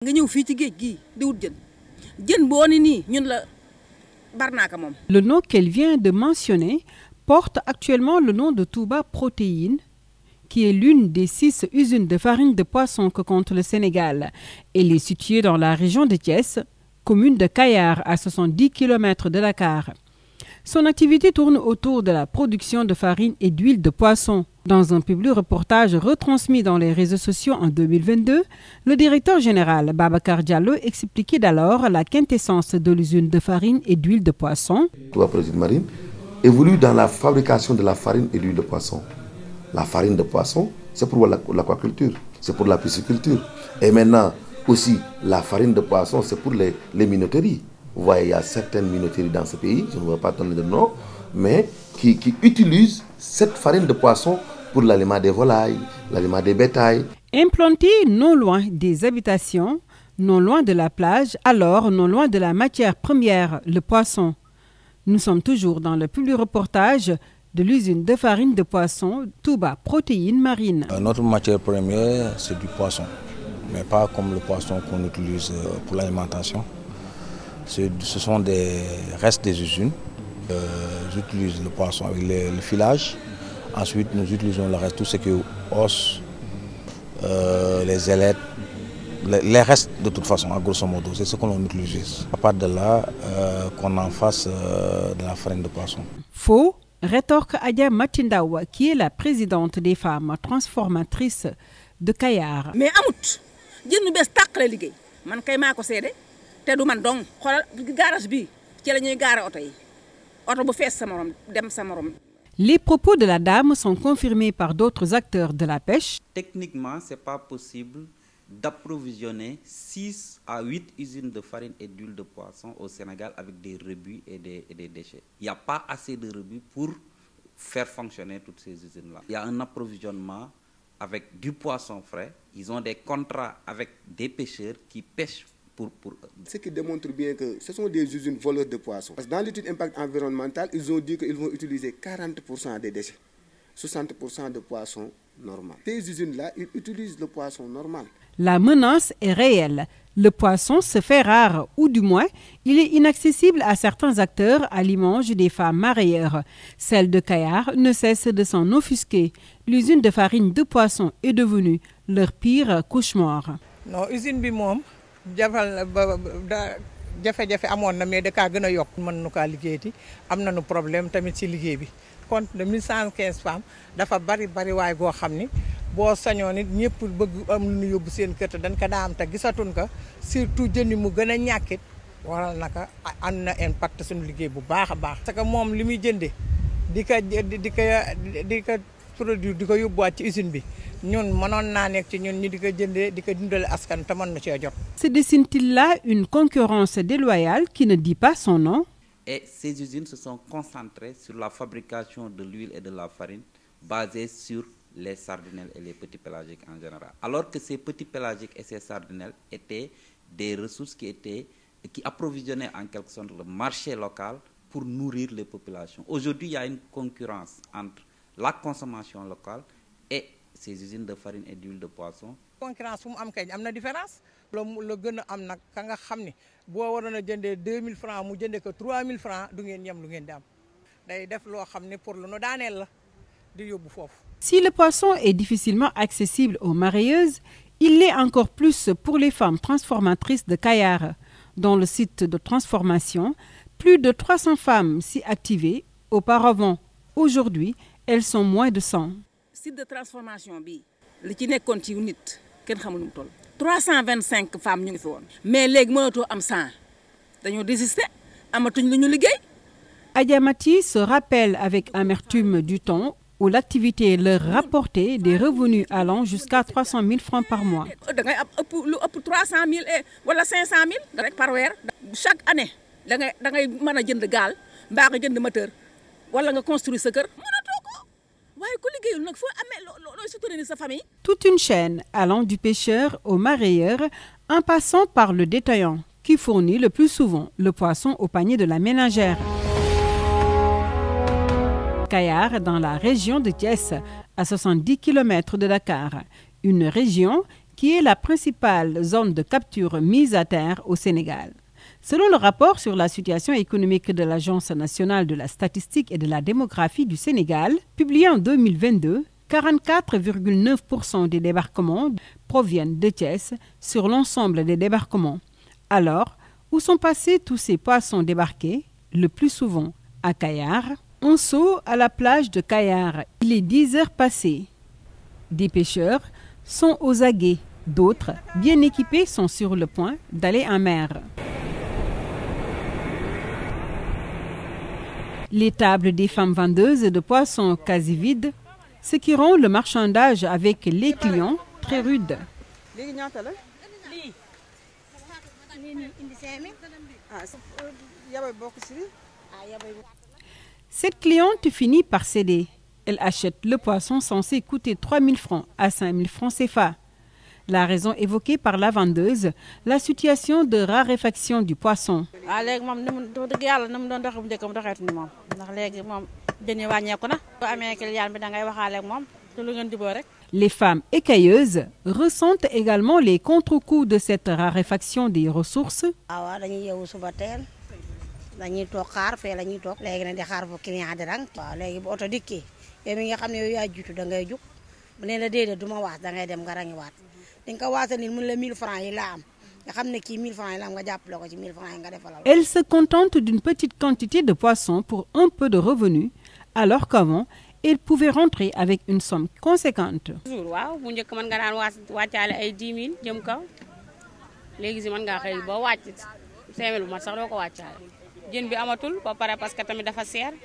Le nom qu'elle vient de mentionner porte actuellement le nom de Touba Protéines, qui est l'une des 6 usines de farine de poisson que compte le Sénégal. Elle est située dans la région de Thiès, commune de Kayar, à 70 km de Dakar. Son activité tourne autour de la production de farine et d'huile de poisson. Dans un public reportage retransmis dans les réseaux sociaux en 2022, le directeur général Babacar Diallo expliquait d'alors la quintessence de l'usine de farine et d'huile de poisson. Touba Protéines Marine évolue dans la fabrication de la farine et de l'huile de poisson. La farine de poisson, c'est pour l'aquaculture, c'est pour la pisciculture. Et maintenant, aussi, la farine de poisson, c'est pour les minoteries. Vous voyez, il y a certaines minoteries dans ce pays, je ne vais pas donner de nom, mais qui utilisent cette farine de poisson pour l'aliment des volailles, l'aliment des bétails. Implantés non loin des habitations, non loin de la plage, alors non loin de la matière première, le poisson. Nous sommes toujours dans le public reportage de l'usine de farine de poisson Touba Protéines Marine. Notre matière première, c'est du poisson, mais pas comme le poisson qu'on utilise pour l'alimentation. Ce sont des restes des usines. J'utilise le poisson avec le filage. Ensuite, nous utilisons le reste, tout ce qui est os, les ailettes, les restes de toute façon, à grosso modo, c'est ce que l'on utilise. À part de là, qu'on en fasse de la farine de poisson. Faux, rétorque Adja Matindawa, qui est la présidente des femmes transformatrices de Kayar. Mais amout, je ne baisse pas les ligues. Man kay mako sédé té du man dong xolal garage bi ci lañuy garé auto yi. Auto bu fess sa morom dem sa morom. Les propos de la dame sont confirmés par d'autres acteurs de la pêche. Techniquement, ce n'est pas possible d'approvisionner 6 à 8 usines de farine et d'huile de poisson au Sénégal avec des rebuts et des déchets. Il n'y a pas assez de rebuts pour faire fonctionner toutes ces usines-là. Il y a un approvisionnement avec du poisson frais. Ils ont des contrats avec des pêcheurs qui pêchent pour eux. Ce qui démontre bien que ce sont des usines voleuses de poissons. Parce que dans l'étude impact environnemental, ils ont dit qu'ils vont utiliser 40% des déchets, 60% de poissons normaux. Ces usines-là, ils utilisent le poisson normal. La menace est réelle. Le poisson se fait rare, ou du moins, il est inaccessible à certains acteurs à l'image des femmes mareyeurs. Celle de Kayar ne cesse de s'en offusquer. L'usine de farine de poisson est devenue leur pire cauchemar. Non, l'usine bi mom jafe-jafe amoon na mais da kaa gën a yokk mën nu kaa liggéeyati am nañu problème tamit ci liggéey bi compte de 1115 femmes dafa bari waay goo xam ni boo sañoon nit ñëpp bëgg am lu ñu yóbbu seen kër te dañ ko daa am te gisatuñ ko surtout jëndi mu gën a ñàkkit waral naka am na impact suñu liggéey bu baax a baax. parce que moom li muy jëndee di ko produit di ko yóbbuwaat ci usine bi ñun mënoon naa nekk ci ñun ñi di ko jëndee di ko dundale askan te mën na cee jot. Se dessine-t-il là une concurrence déloyale qui ne dit pas son nom? Et ces usines se sont concentrées sur la fabrication de l'huile et de la farine basée sur les sardinelles et les petits pélagiques en général. Alors que ces petits pélagiques et ces sardinelles étaient des ressources qui approvisionnaient en quelque sorte le marché local pour nourrir les populations. Aujourd'hui, il y a une concurrence entre la consommation locale et ces usines de farine et d'huile de poisson. Concurrence fu mu am kay am na différence la gën a am nag ka nga xam ni boo waroon a jëndee 2000 francs mu jëndee ko 3000 francs du ngeen yem lu ngeen di am day def loo xam ne pour lu nu daaneel la di yóbbu foofu. Si le poisson est difficilement accessible aux mareyeuses, il l'est encore plus pour les femmes transformatrices de Kayar. Dans le site de transformation, plus de 300 femmes s'y activaient auparavant. Aujourd'hui, elles sont moins de 100. Site de transformation bi li ci nekkoon ci nit kenn xamul nu mu toll 325 femmes ñu ngi fi woon mais léegi mënatoo am 100 dañoo désister amatuñ lu ñu liggéey. Adja Mati se rappelle avec amertume du temps où l'activité leur rapportait des revenus allant jusqu'à 300 000 francs par mois. da ngay am lu ëpp 300 000 wala 500 000 rek par weer. Chaque année da ngay mën a jënd gaal mbaa nga jënd moteur wala nga construire sa kër. Toute une chaîne allant du pêcheur au mareyeur en passant par le détaillant qui fournit le plus souvent le poisson au panier de la ménagère. Kayar, dans la région de Thiès, à 70 km de Dakar, une région qui est la principale zone de capture mise à terre au Sénégal. Selon le rapport sur la situation économique de l'Agence nationale de la statistique et de la démographie du Sénégal, publié en 2022, 44,9% des débarquements proviennent de Thiès sur l'ensemble des débarquements. Alors, où sont passés tous ces poissons débarqués? Le plus souvent à Kayar. On saut à la plage de Kayar. Il est 10 heures passées. Des pêcheurs sont aux aguets. D'autres, bien équipés, sont sur le point d'aller en mer. Les tables des femmes vendeuses de poissons quasi vides, ce qui rend le marchandage avec les clients très rude. Cette cliente finit par céder. Elle achète le poisson censé coûter 3 000 francs à 5 000 francs CFA. La raison évoquée par la vendeuse, la situation de raréfaction du poisson. Les femmes écailleuses ressentent également les contre-coups de cette raréfaction des ressources. Elle se contente d'une petite quantité de poissons pour un peu de revenus, alors qu'avant, elle pouvait rentrer avec une somme conséquente.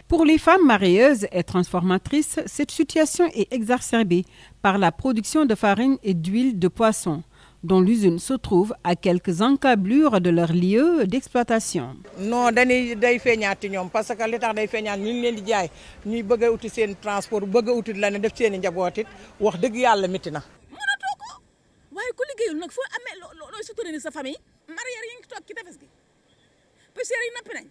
Pour les femmes marieuses et transformatrices, cette situation est exacerbée par la production de farine et d'huile de poisson, dont l'usine se trouve à quelques encablures de leur lieu d'exploitation. Non, day feeñaat ñoom parce que li tax day feeñaat ñu ngi leen di jaay ñuy bëgg a uti seen transport bëgg a uti la ne def seen njaboot it wax dëgg yàlla métti na. mënatoo ko waaye ku liggéeyul nag foo amee looy soutenir sa famille marière yi ngi toog ci tefes gi pêcheurs yi nappi nañ.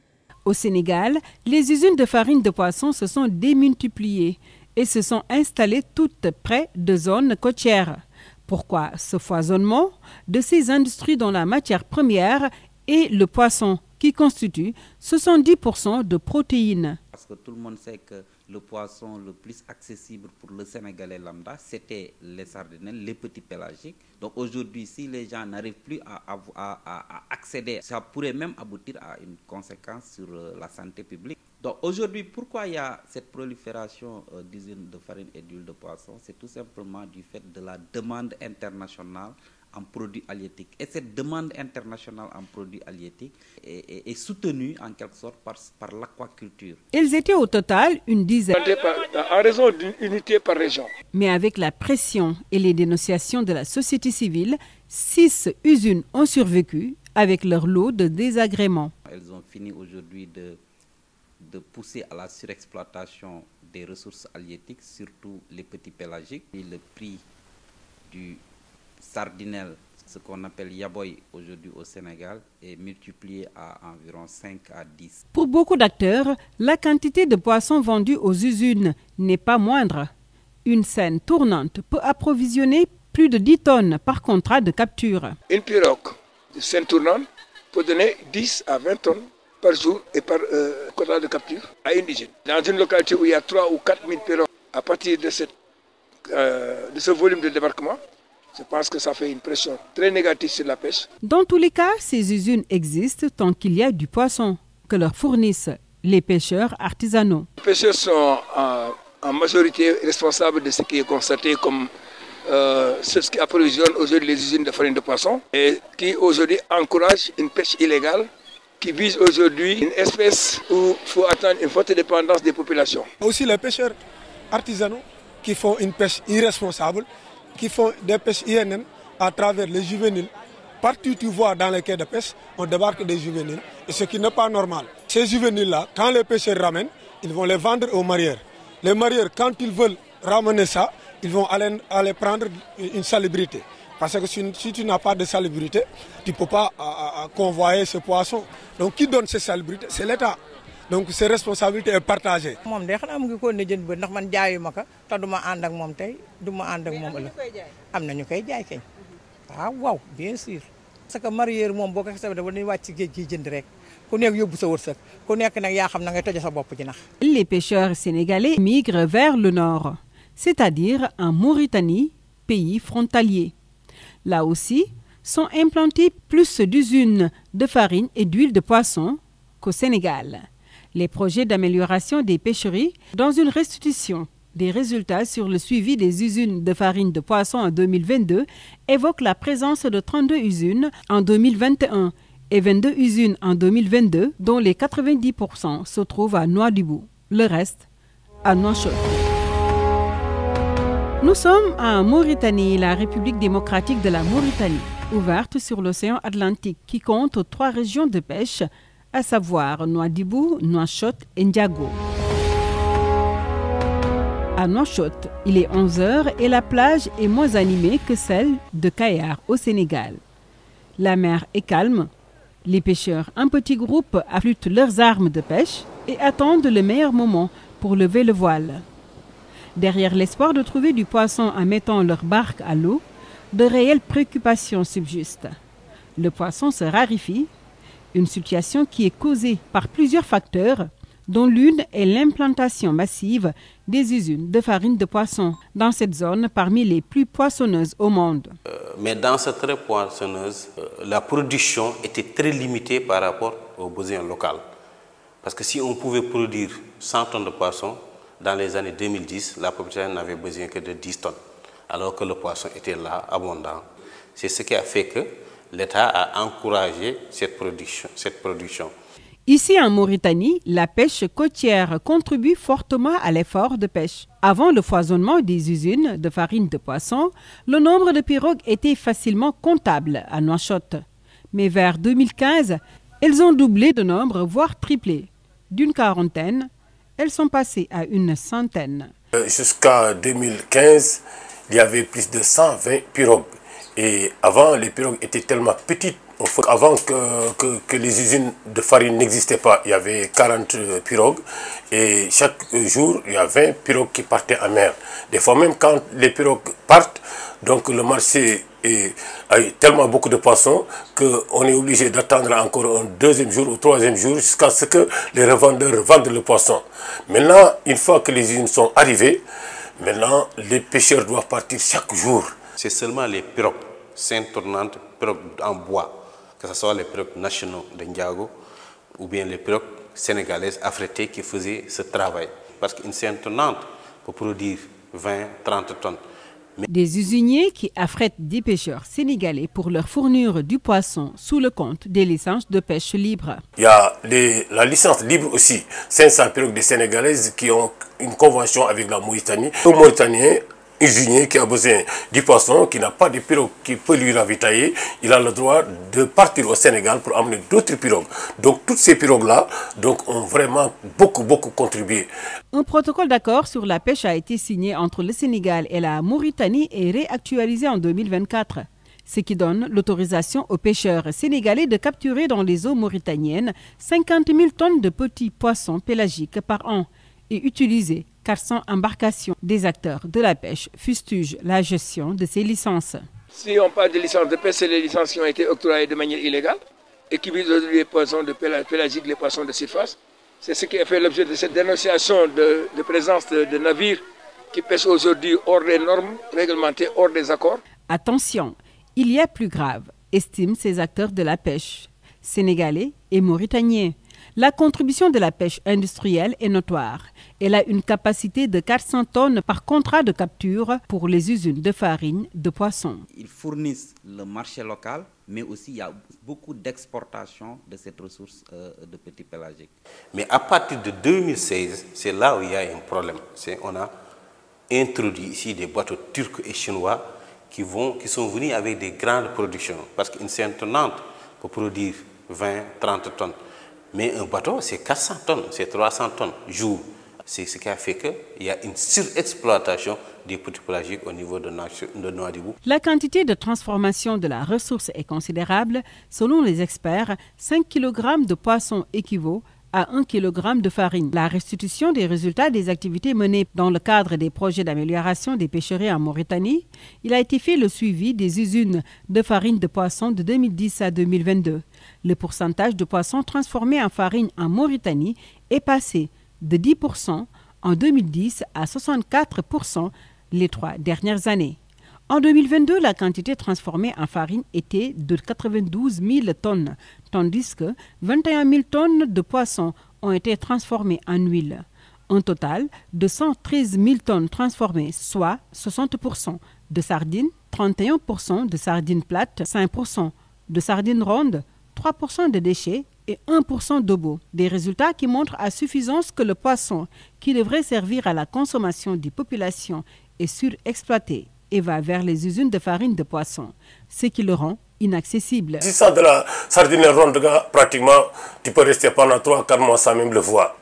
Au Sénégal, les usines de farine de poisson se sont démultipliées et se sont installées toutes près de zones côtières. Pourquoi ce foisonnement de ces industries dont la matière première est le poisson, qui constitue 70% de protéines? Parce que tout le monde sait que le poisson le plus accessible pour le Sénégalais lambda, c'était les sardinelles, les petits pélagiques. Donc aujourd'hui, si les gens n'arrivent plus à accéder, ça pourrait même aboutir à une conséquence sur la santé publique. Donc aujourd'hui, pourquoi il y a cette prolifération d'usines de farine et d'huile de poisson? C'est tout simplement du fait de la demande internationale en produits halieutiques. Et cette demande internationale en produits halieutiques est soutenue en quelque sorte par l'aquaculture. Ils étaient au total une dizaine. En raison d'une unité par région. Mais avec la pression et les dénonciations de la société civile, 6 usines ont survécu avec leur lot de désagréments. Elles ont fini aujourd'hui de pousser à la surexploitation des ressources halieutiques, surtout les petits pélagiques. Et le prix du sardinelle, ce qu'on appelle yaboy aujourd'hui au Sénégal, est multiplié à environ 5 à 10. Pour beaucoup d'acteurs, la quantité de poissons vendus aux usines n'est pas moindre. Une scène tournante peut approvisionner plus de 10 tonnes par contrat de capture. Une pirogue de scène tournante peut donner 10 à 20 tonnes par jour et par quota de capture à une usine. Dans une localité où il y a 3 ou 4 000 pirogues, à partir de ce volume de débarquement, je pense que ça fait une pression très négative sur la pêche. Dans tous les cas, ces usines existent tant qu'il y a du poisson que leur fournissent les pêcheurs artisanaux. Les pêcheurs sont en majorité responsables de ce qui est constaté comme ce qui approvisionne aujourd'hui les usines de farine de poisson et qui aujourd'hui encourage une pêche illégale qui vise aujourd'hui une espèce où il faut attendre une forte dépendance des populations. Aussi les pêcheurs artisanaux qui font une pêche irresponsable, qui font des pêches INN à travers les juvéniles. Partout tu vois dans les quais de pêche, on débarque des juvéniles, et ce qui n'est pas normal. Ces juvéniles-là, quand les pêcheurs ramènent, ils vont les vendre aux marieurs. Les marieurs, quand ils veulent ramener ça, ils vont aller prendre une salubrité. Parce que si tu n'as pas de salubrité, tu ne peux pas convoyer ce poisson. Donc qui donne cette salubrité? C'est l'État. Donc ces responsabilités est partagée. Moom de xanaa mu ngi ko ne jën ba ndax man jaayuma ko te duma ànd ak moom tey duma ànd ak moom ëllëg am na ñu koy jaay kañ Ah waaw, bien sûr. Parce que mareyeur moom boo ko xasee dafa dañuy wàcc ci géej gi jënd rek ku nekk yóbbu sa wërsëg ku nekk nag yaa xam na ngay toje sa bopp ji nax. Les pêcheurs sénégalais migrent vers le nord, c'est-à-dire en Mauritanie, pays frontalier. Là aussi, sont implantées plus d'usines de farine et d'huile de poisson qu'au Sénégal. Les projets d'amélioration des pêcheries dans une restitution des résultats sur le suivi des usines de farine de poisson en 2022 évoquent la présence de 32 usines en 2021 et 22 usines en 2022, dont les 90% se trouvent à Nouadhibou, le reste à Nouakchott. Nous sommes en Mauritanie, la République démocratique de la Mauritanie, ouverte sur l'océan Atlantique, qui compte 3 régions de pêche, à savoir Nouadhibou, Nouakchott et Ndiago. À Nouakchott, il est 11 h et la plage est moins animée que celle de Kayar au Sénégal. La mer est calme. Les pêcheurs en petits groupes affûtent leurs armes de pêche et attendent le meilleur moment pour lever le voile. Derrière l'espoir de trouver du poisson en mettant leur barque à l'eau, de réelles préoccupations subsistent. Le poisson se raréfie, une situation qui est causée par plusieurs facteurs, dont l'une est l'implantation massive des usines de farine de poisson dans cette zone parmi les plus poissonneuses au monde. Mais dans cette très poissonneuse, la production était très limitée par rapport aux besoins locaux. Parce que si on pouvait produire 100 tonnes de poissons, dans les années 2010, la population n'avait besoin que de 10 tonnes, alors que le poisson était là, abondant. C'est ce qui a fait que l'État a encouragé cette production. Ici en Mauritanie, la pêche côtière contribue fortement à l'effort de pêche. Avant le foisonnement des usines de farine de poisson, le nombre de pirogues était facilement comptable à Nouakchott. Mais vers 2015, elles ont doublé de nombre, voire triplé. D'une quarantaine, elles sont passées à une centaine. Jusqu'à 2015, il y avait plus de 120 pirogues. Et avant, les pirogues étaient tellement petites. Avant que les usines de farine n'existaient pas, il y avait 40 pirogues. Et chaque jour, il y a 20 pirogues qui partaient en mer. Des fois même quand les pirogues partent, donc le marché a eu tellement beaucoup de poissons qu'on est obligé d'attendre encore un deuxième jour ou troisième jour jusqu'à ce que les revendeurs vendent le poisson. Maintenant, une fois que les usines sont arrivées, maintenant les pêcheurs doivent partir chaque jour. C'est seulement les pirogues scènes tournantes, pirogues en bois, que ce soit les pirogues nationaux de Ndiago ou bien les pirogues sénégalaises affrétées qui faisaient ce travail. Parce qu'une scène tournante peut produire 20-30 tonnes. Des usiniers qui affrètent des pêcheurs sénégalais pour leur fournir du poisson sous le compte des licences de pêche libre. Il y a la licence libre aussi, 500 pirogues des Sénégalaises qui ont une convention avec la Mauritanie. Un Mauritanien usinier qui a besoin du poisson, qui n'a pas de pirogue qui peut lui ravitailler, il a le droit de partir au Sénégal pour amener d'autres pirogues. Donc toutes ces pirogues-là ont vraiment beaucoup contribué. Un protocole d'accord sur la pêche a été signé entre le Sénégal et la Mauritanie et réactualisé en 2024, ce qui donne l'autorisation aux pêcheurs sénégalais de capturer dans les eaux mauritaniennes 50 000 tonnes de petits poissons pélagiques par an et utiliser 400 embarcations. Des acteurs de la pêche fustigent la gestion de ces licences. Si on parle de licences de pêche, c'est les licences qui ont été octroyées de manière illégale et qui visent les poissons de pélagiques, les poissons de surface. C'est ce qui a fait l'objet de cette dénonciation de présence de navires qui pêchent aujourd'hui hors des normes réglementées, hors des accords. Attention, il y a plus grave, estiment ces acteurs de la pêche, sénégalais et mauritaniens. La contribution de la pêche industrielle est notoire. Elle a une capacité de 400 tonnes par contrat de capture pour les usines de farine de poisson. Ils fournissent le marché local, mais aussi il y a beaucoup d'exportation de cette ressource de petits pélagiques. Mais à partir de 2016, c'est là où il y a un problème. On a introduit ici des bateaux turcs et chinois qui sont venus avec des grandes productions. Parce qu'une scène tournante peut produire 20-30 tonnes. Mais un bateau, c'est 400 tonnes, c'est 300 tonnes jour. C'est ce qui a fait qu'il y a une surexploitation des petits pélagiques au niveau de Nouadhibou. La quantité de transformation de la ressource est considérable. Selon les experts, 5 kg de poisson équivaut à 1 kg de farine. La restitution des résultats des activités menées dans le cadre des projets d'amélioration des pêcheries en Mauritanie, il a été fait le suivi des usines de farine de poisson de 2010 à 2022. Le pourcentage de poissons transformés en farine en Mauritanie est passé de 10% en 2010 à 64% les 3 dernières années. En 2022, la quantité transformée en farine était de 92 000 tonnes, tandis que 21 000 tonnes de poissons ont été transformées en huile. Un total de 113 000 tonnes transformées, soit 60% de sardines, 31% de sardines plates, 5% de sardines rondes, 3% de déchets et 1% d'obo. Des résultats qui montrent à suffisance que le poisson, qui devrait servir à la consommation des populations, est surexploité et va vers les usines de farine de poisson, ce qui le rend inaccessible. S'agissant de la sardine ronde, pratiquement, tu peux rester pendant 3-4 mois sans même le voir.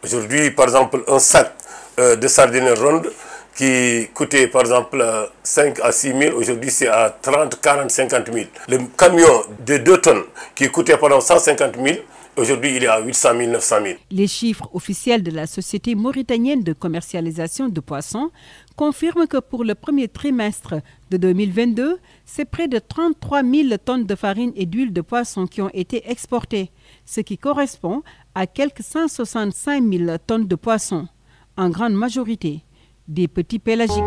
Aujourd'hui, par exemple, un sac de sardines rondes qui coûtait par exemple 5 à 6 000, aujourd'hui c'est à 30, 40, 50 000. Le camion de 2 tonnes qui coûtait pendant 150 000, aujourd'hui il est à 800 000, 900 000. Les chiffres officiels de la Société mauritanienne de commercialisation de poissons confirment que pour le premier trimestre de 2022, c'est près de 33 000 tonnes de farine et d'huile de poisson qui ont été exportées, ce qui correspond à quelques 165 000 tonnes de poissons, en grande majorité des petits pélagiques.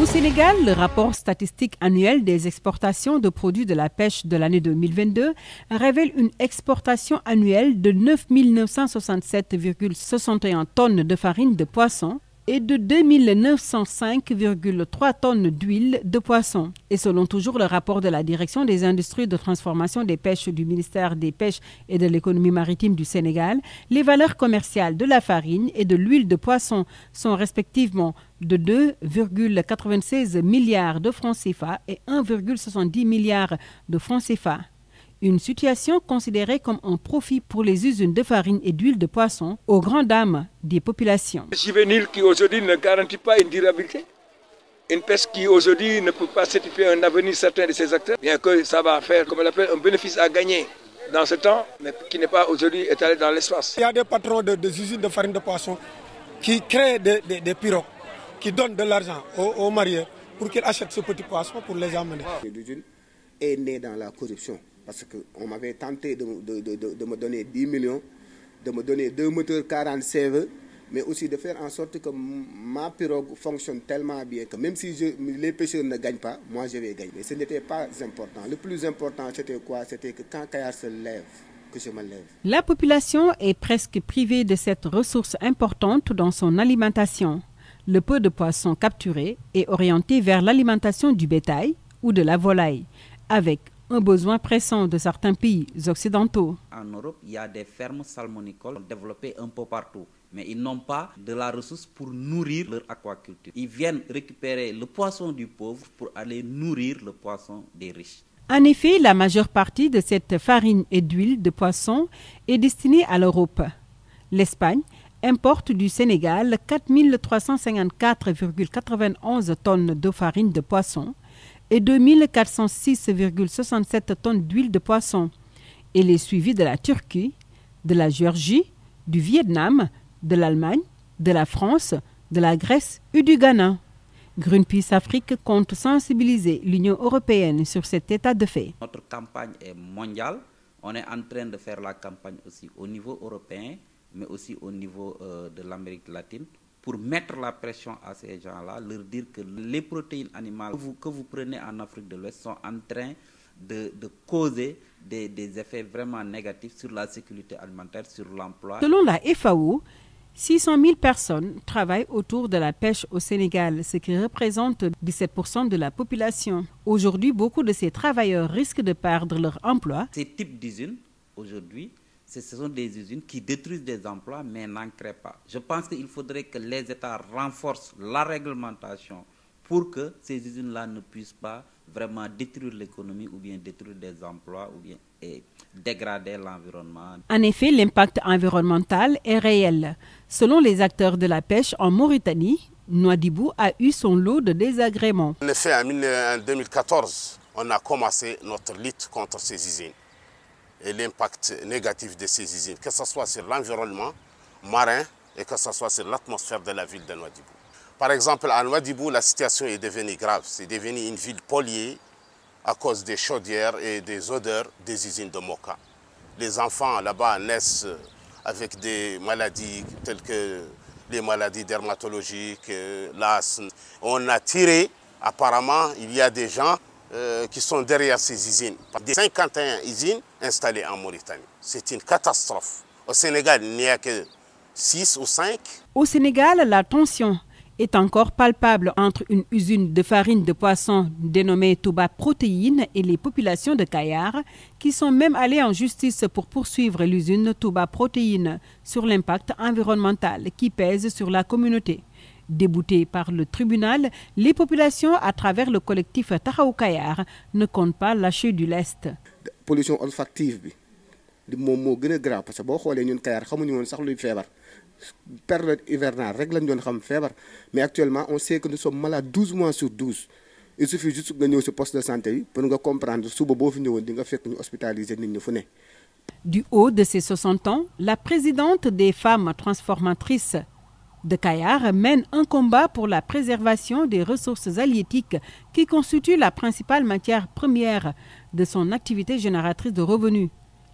Au Sénégal, le rapport statistique annuel des exportations de produits de la pêche de l'année 2022 révèle une exportation annuelle de 9 967,61 tonnes de farine de poisson et de 2 905,3 tonnes d'huile de poisson. Et selon toujours le rapport de la Direction des industries de transformation des pêches du ministère des Pêches et de l'économie maritime du Sénégal, les valeurs commerciales de la farine et de l'huile de poisson sont respectivement de 2,96 milliards de francs CFA et 1,70 milliards de francs CFA. Une situation considérée comme un profit pour les usines de farine et d'huile de poisson aux grandes dames des populations. Une pêche juvénile qui aujourd'hui ne garantit pas une durabilité, une pêche qui aujourd'hui ne peut pas certifier un avenir certain de ses acteurs, bien que ça va faire, comme on l'appelle, un bénéfice à gagner dans ce temps, mais qui n'est pas aujourd'hui étalé dans l'espace. Il y a des patrons des usines de farine de poisson qui créent des pirogues, qui donnent de l'argent aux mariés pour qu'ils achètent ce petit poisson pour les emmener. L'usine est née dans la corruption. Parce qu'on m'avait tenté de me donner 10 millions, de me donner 2 moteurs 40 CV, mais aussi de faire en sorte que ma pirogue fonctionne tellement bien que même si les pêcheurs ne gagnent pas, moi je vais gagner. Mais ce n'était pas important. Le plus important, c'était quoi? C'était que quand Kayar se lève, que je me lève. La population est presque privée de cette ressource importante dans son alimentation. Le peu de poissons capturés est orienté vers l'alimentation du bétail ou de la volaille, avec un besoin pressant de certains pays occidentaux. En Europe, il y a des fermes salmonicoles développées un peu partout, mais ils n'ont pas de la ressource pour nourrir leur aquaculture. Ils viennent récupérer le poisson du pauvre pour aller nourrir le poisson des riches. En effet, la majeure partie de cette farine et d'huile de poisson est destinée à l'Europe. L'Espagne importe du Sénégal 4 354,91 tonnes de farine de poisson et 2 406,67 tonnes d'huile de poisson. Elle est suivie de la Turquie, de la Géorgie, du Vietnam, de l'Allemagne, de la France, de la Grèce et du Ghana. Greenpeace Afrique compte sensibiliser l'Union européenne sur cet état de fait. Notre campagne est mondiale. On est en train de faire la campagne aussi au niveau européen, mais aussi au niveau de l'Amérique latine, pour mettre la pression à ces gens-là, leur dire que les protéines animales que vous prenez en Afrique de l'Ouest sont en train de causer des effets vraiment négatifs sur la sécurité alimentaire, sur l'emploi. Selon la FAO, 600 000 personnes travaillent autour de la pêche au Sénégal, ce qui représente 17% de la population. Aujourd'hui, beaucoup de ces travailleurs risquent de perdre leur emploi. Ces types d'usines, aujourd'hui, ce sont des usines qui détruisent des emplois mais n'en créent pas. Je pense qu'il faudrait que les États renforcent la réglementation pour que ces usines-là ne puissent pas vraiment détruire l'économie ou bien détruire des emplois ou bien dégrader l'environnement. En effet, l'impact environnemental est réel. Selon les acteurs de la pêche en Mauritanie, Nouadhibou a eu son lot de désagréments. En effet, en 2014, on a commencé notre lutte contre ces usines et l'impact négatif de ces usines, que ce soit sur l'environnement marin et que ce soit sur l'atmosphère de la ville de Nouadhibou. Par exemple, à Nouadhibou, la situation est devenue grave. C'est devenu une ville polluée à cause des chaudières et des odeurs des usines de Moka. Les enfants là-bas naissent avec des maladies telles que les maladies dermatologiques, l'asthme. On a tiré, apparemment, il y a des gens qui sont derrière ces usines. Des 51 usines installées en Mauritanie. C'est une catastrophe. Au Sénégal, il n'y a que 6 ou 5. Au Sénégal, la tension est encore palpable entre une usine de farine de poisson dénommée Touba Protéines et les populations de Kayar qui sont même allées en justice pour poursuivre l'usine Touba Protéines sur l'impact environnemental qui pèse sur la communauté. Déboutées par le tribunal, les populations à travers le collectif Taxawu Kayar ne comptent pas lâcher du lest. Pollution olfactive bi moom moo gën a grave parce que boo xoolee ñun Kayar xamuñu woon sax luy feebar. Période hivernale rek lañ doon xam feebar mais actuellement on sait que nous sommes malades 12 mois sur 12 il suffit juste nga ñëw ci poste de santé yi pour nga comprendre suba boo fi ñëwoon di nga fekk ñu hospitaliser nit ñi fu ne. Du haut de ses 60 ans, la présidente des femmes transformatrices de Kayar mène un combat pour la préservation des ressources halieutiques qui constituent la principale matière première de son activité génératrice de revenus.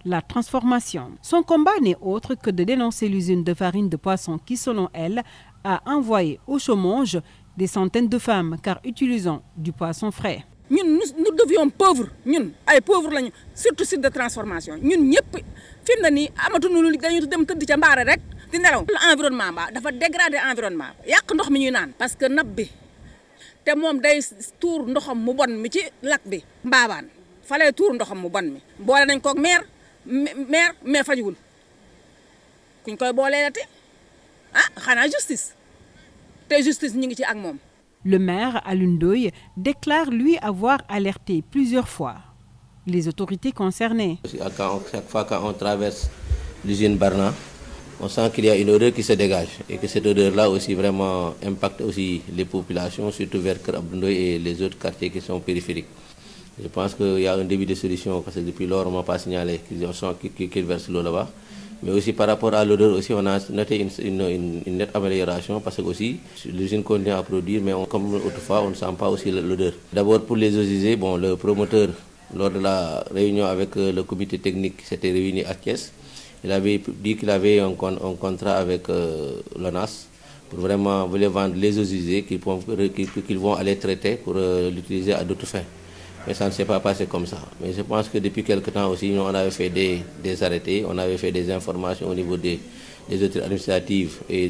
La transformation. Son combat n'est autre que de dénoncer l'usine de farine de poisson qui, selon elle, a envoyé au chômage des centaines de femmes car utilisant du poisson frais. Nous devions pauvres, ñun ay pauvres lañu surtout site de transformation ñun ñëpp fi mu ne nii amatuñu lu dañu dem tëdd ca mbaare rek di nelaw. L'environnement ba dafa dégrader environnement ba yàq ndox mi ñuy naan. parce que napp bi te moom day tuur ndoxam mu bon mi ci lac bi mbaabaan fa lay tuur ndoxam mu bon mi boole nañ koog mais fajuwul kuñ koy boolee la te xanaa justice te justice ñu ngi ci ak moom. Le maire Alioune Ndoye déclare lui avoir alerté plusieurs fois les autorités concernées. Chaque fois quand on traverse l'usine Barna, on sent qu'il y a une odeur qui se dégage et que cette odeur-là aussi vraiment impacte aussi les populations, surtout vers Kër Abdou Ndoye et les autres quartiers qui sont périphériques. Je pense qu'il y a un début de solution parce que depuis lors, on ne m'a pas signalé qu'ils versent l'eau là-bas. Mais aussi par rapport à l'odeur, aussi, on a noté une nette amélioration parce que aussi l'usine continue à produire, mais comme autrefois, on ne sent pas aussi l'odeur. D'abord pour les eaux usées, bon, le promoteur, lors de la réunion avec le comité technique, s'était réuni à Thiès. Il avait dit qu'il avait un contrat avec l'ONAS pour vraiment voler vendre les eaux usées qu'ils vont aller traiter pour l'utiliser à d'autres fins. Mais ça ne s'est pas passé comme ça. Mais je pense que depuis quelque temps aussi, on avait fait des arrêtés, on avait fait des informations au niveau des autorités administratives et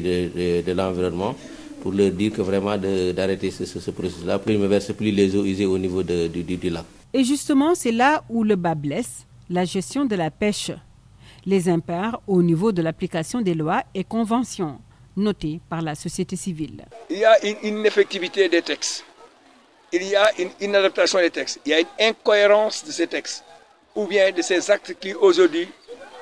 de l'environnement pour leur dire que vraiment d'arrêter ce processus-là pour qu'ils ne versent plus les eaux usées au niveau du lac. Et justement, c'est là où le bas blesse, la gestion de la pêche. Les impairs au niveau de l'application des lois et conventions notées par la société civile. Il y a une ineffectivité des textes. Il y a une inadaptation des textes, il y a une incohérence de ces textes, ou bien de ces actes qui aujourd'hui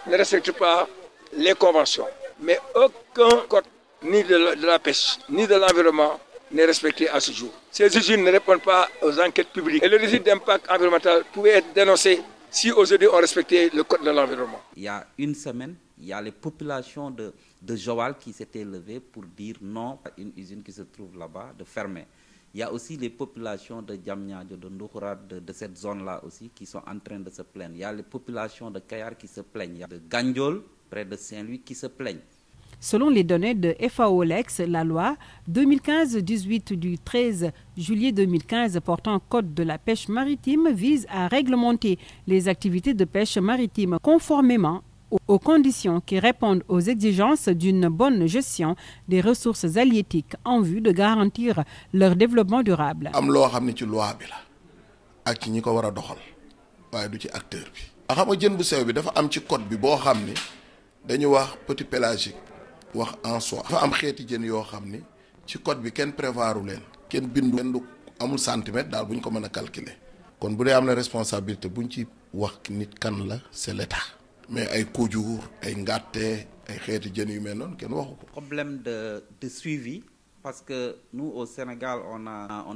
ne respectent pas les conventions. Mais aucun code, ni de la pêche, ni de l'environnement, n'est respecté à ce jour. Ces usines ne répondent pas aux enquêtes publiques. Et le risque d'impact environnemental pouvait être dénoncé si aujourd'hui on respectait le code de l'environnement. Il y a une semaine, il y a les populations de Joal qui s'étaient levées pour dire non à une usine qui se trouve là-bas, de fermer. Il y a aussi les populations de Diamniadio, de Ndoukhourat, de cette zone-là aussi, qui sont en train de se plaindre. Il y a les populations de Kayar qui se plaignent. Il y a de Gandiol, près de Saint-Louis, qui se plaignent. Selon les données de FAO-Lex, la loi 2015-18 du 13 juillet 2015 portant code de la pêche maritime vise à réglementer les activités de pêche maritime conformément aux conditions qui répondent aux exigences d'une bonne gestion des ressources halieutiques en vue de garantir leur développement durable. am loo xam ne ci loi bi la ak ci ñi ko war a doxal waaye du ci acteur bi. xam nga jën bu sew bi dafa am ci code bi boo xam ni dañu wax petit pélagique wax en soi. dafa am xeeti jën yoo xam ni ci code bi kenn prévoiru leen kenn bindu amul centimètre daal bu ñu ko mën a calculer. kon bu dee am na responsabilité buñ ci wax nit kan la c'est l'État. Mais ay kujur, ay ngàtte, ay xeeti jën yu mel noonu kenn waxu ko. Problème de suivi parce que nous au Sénégal on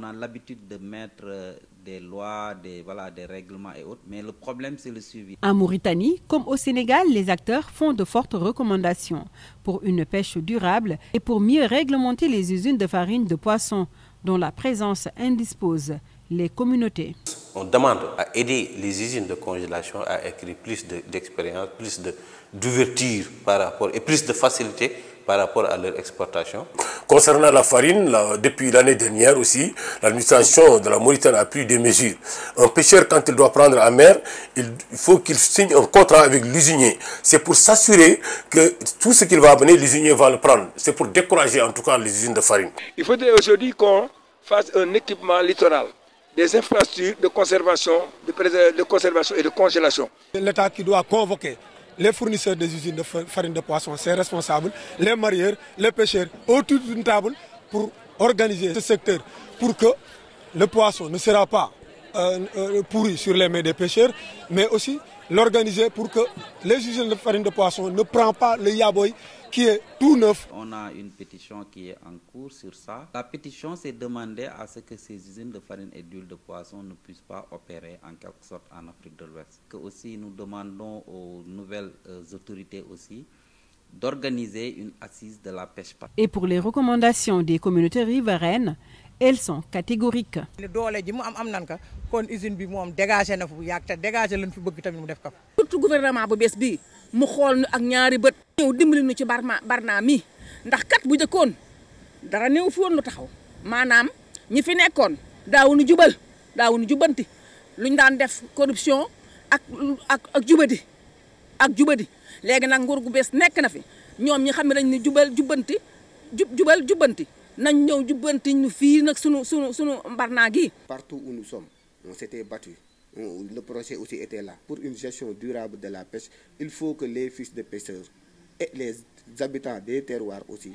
a l'habitude de mettre des lois, des règlements et autres, mais le problème c'est le suivi. En Mauritanie, comme au Sénégal, les acteurs font de fortes recommandations pour une pêche durable et pour mieux réglementer les usines de farine de poisson dont la présence indispose les communautés. On demande à aider les usines de congélation à acquérir plus d'expérience, plus d'ouverture par rapport et plus de facilité par rapport à leur exportation. Concernant la farine, depuis l'année dernière aussi, l'administration de la Mauritanie a pris des mesures. Un pêcheur, quand il doit prendre en mer, il faut qu'il signe un contrat avec l'usinier. C'est pour s'assurer que tout ce qu'il va amener, l'usinier va le prendre. C'est pour décourager en tout cas les usines de farine. Il faudrait aujourd'hui qu'on fasse un équipement littoral, des infrastructures de conservation, de conservation et de congélation. L'État qui doit convoquer les fournisseurs des usines de farine de poisson, ses responsables, les mareyeurs, les pêcheurs, autour d'une table pour organiser ce secteur, pour que le poisson ne sera pas pourri sur les mains des pêcheurs, mais aussi l'organiser pour que les usines de farine de poisson ne prennent pas le yaboy qui est tout neuf. On a une pétition qui est en cours sur ça. La pétition s'est demandée à ce que ces usines de farine et d'huile de poisson ne puissent pas opérer en quelque sorte en Afrique de l'Ouest. Que aussi nous demandons aux nouvelles autorités aussi d'organiser une assise de la pêche. Et pour les recommandations des communautés riveraines, elles sont catégoriques. Surtout gouvernement bu bees bi mu xool ak ñaari bët ñëw dimbali nu ci barna mi ndax kat bu jëkkoon dara néew fi woon lu taxaw maanaam ñi fi nekkoon daawuñu jubal daawuñu jubanti luñ daan def corruption ak jubadi léegi nag nguur gu bees nekk na fi ñoom ñi xam ne dañ ni jubal jubanti nañ ñëw jubanti ñu fii nag sunu mbarnaa gi. Partout où nous sommes, on s'était battu. Le projet aussi était là. Pour une gestion durable de la pêche, il faut que les fils de pêcheurs et les habitants des terroirs aussi,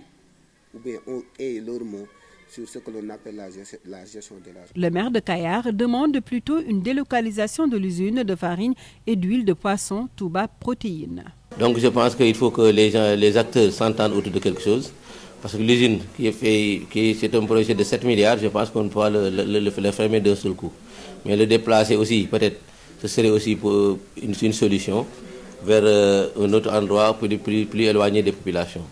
ou bien aient leur mot sur ce que l'on appelle la gestion de la. Le maire de Kayar demande plutôt une délocalisation de l'usine de farine et d'huile de poisson Touba Protéines. Donc je pense qu'il faut que les acteurs s'entendent autour de quelque chose. Parce que l'usine c'est un projet de 7 milliards, je pense qu'on peut le fermer d'un seul coup. Mais le déplacer aussi, peut-être, ce serait aussi pour une solution vers un autre endroit plus éloigné des populations.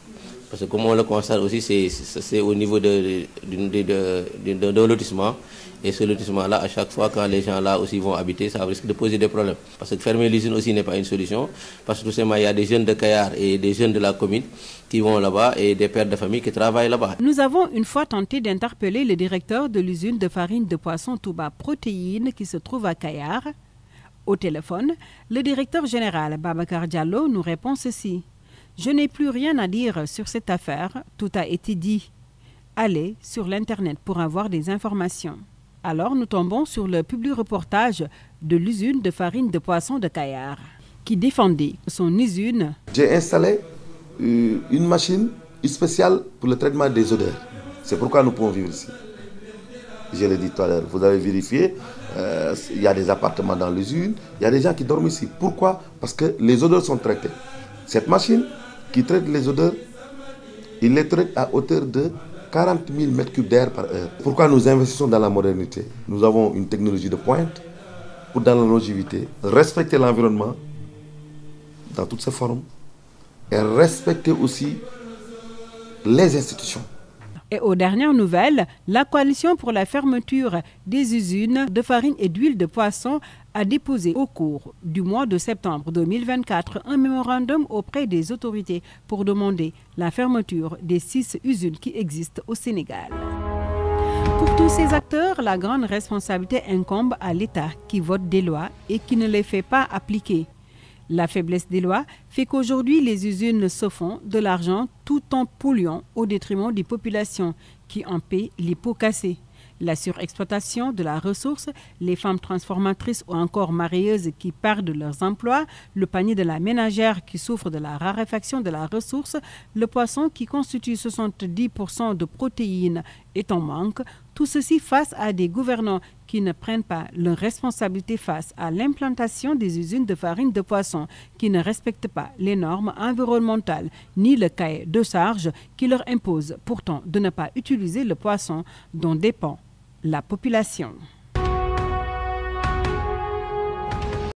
Parce que comme on le constate aussi, c'est au niveau d'un lotissement. Et ce lotissement-là, à chaque fois, quand les gens là aussi vont habiter, ça risque de poser des problèmes. Parce que fermer l'usine aussi n'est pas une solution. Parce que tout simplement, il y a des jeunes de Kayar et des jeunes de la commune qui vont là-bas et des pères de famille qui travaillent là-bas. Nous avons une fois tenté d'interpeller le directeur de l'usine de farine de poisson Touba Protéines qui se trouve à Kayar. Au téléphone, le directeur général Babacar Diallo nous répond ceci. Je n'ai plus rien à dire sur cette affaire, tout a été dit. Allez sur l'Internet pour avoir des informations. Alors nous tombons sur le public reportage de l'usine de farine de poisson de Kayar, qui défendait son usine. J'ai installé une machine spéciale pour le traitement des odeurs. C'est pourquoi nous pouvons vivre ici. Je l'ai dit tout à l'heure, vous avez vérifié, il y a des appartements dans l'usine, il y a des gens qui dorment ici. Pourquoi? Parce que les odeurs sont traitées. Cette machine qui traite les odeurs, il les traite à hauteur de 40 000 m3 d'air par heure. Pourquoi nous investissons dans la modernité? Nous avons une technologie de pointe pour dans la longévité, respecter l'environnement dans toutes ses formes et respecter aussi les institutions. Et aux dernières nouvelles, la coalition pour la fermeture des usines de farine et d'huile de poisson a déposé au cours du mois de septembre 2024 un mémorandum auprès des autorités pour demander la fermeture des 6 usines qui existent au Sénégal. Pour tous ces acteurs, la grande responsabilité incombe à l'État qui vote des lois et qui ne les fait pas appliquer. La faiblesse des lois fait qu'aujourd'hui, les usines se font de l'argent tout en polluant au détriment des populations qui en paient les pots cassés. La surexploitation de la ressource, les femmes transformatrices ou encore mareyeuses qui perdent leurs emplois, le panier de la ménagère qui souffre de la raréfaction de la ressource, le poisson qui constitue 70% de protéines est en manque, tout ceci face à des gouvernants qui ne prennent pas leurs responsabilités face à l'implantation des usines de farine de poisson, qui ne respectent pas les normes environnementales ni le cahier de charge qui leur impose pourtant de ne pas utiliser le poisson dont dépend la population.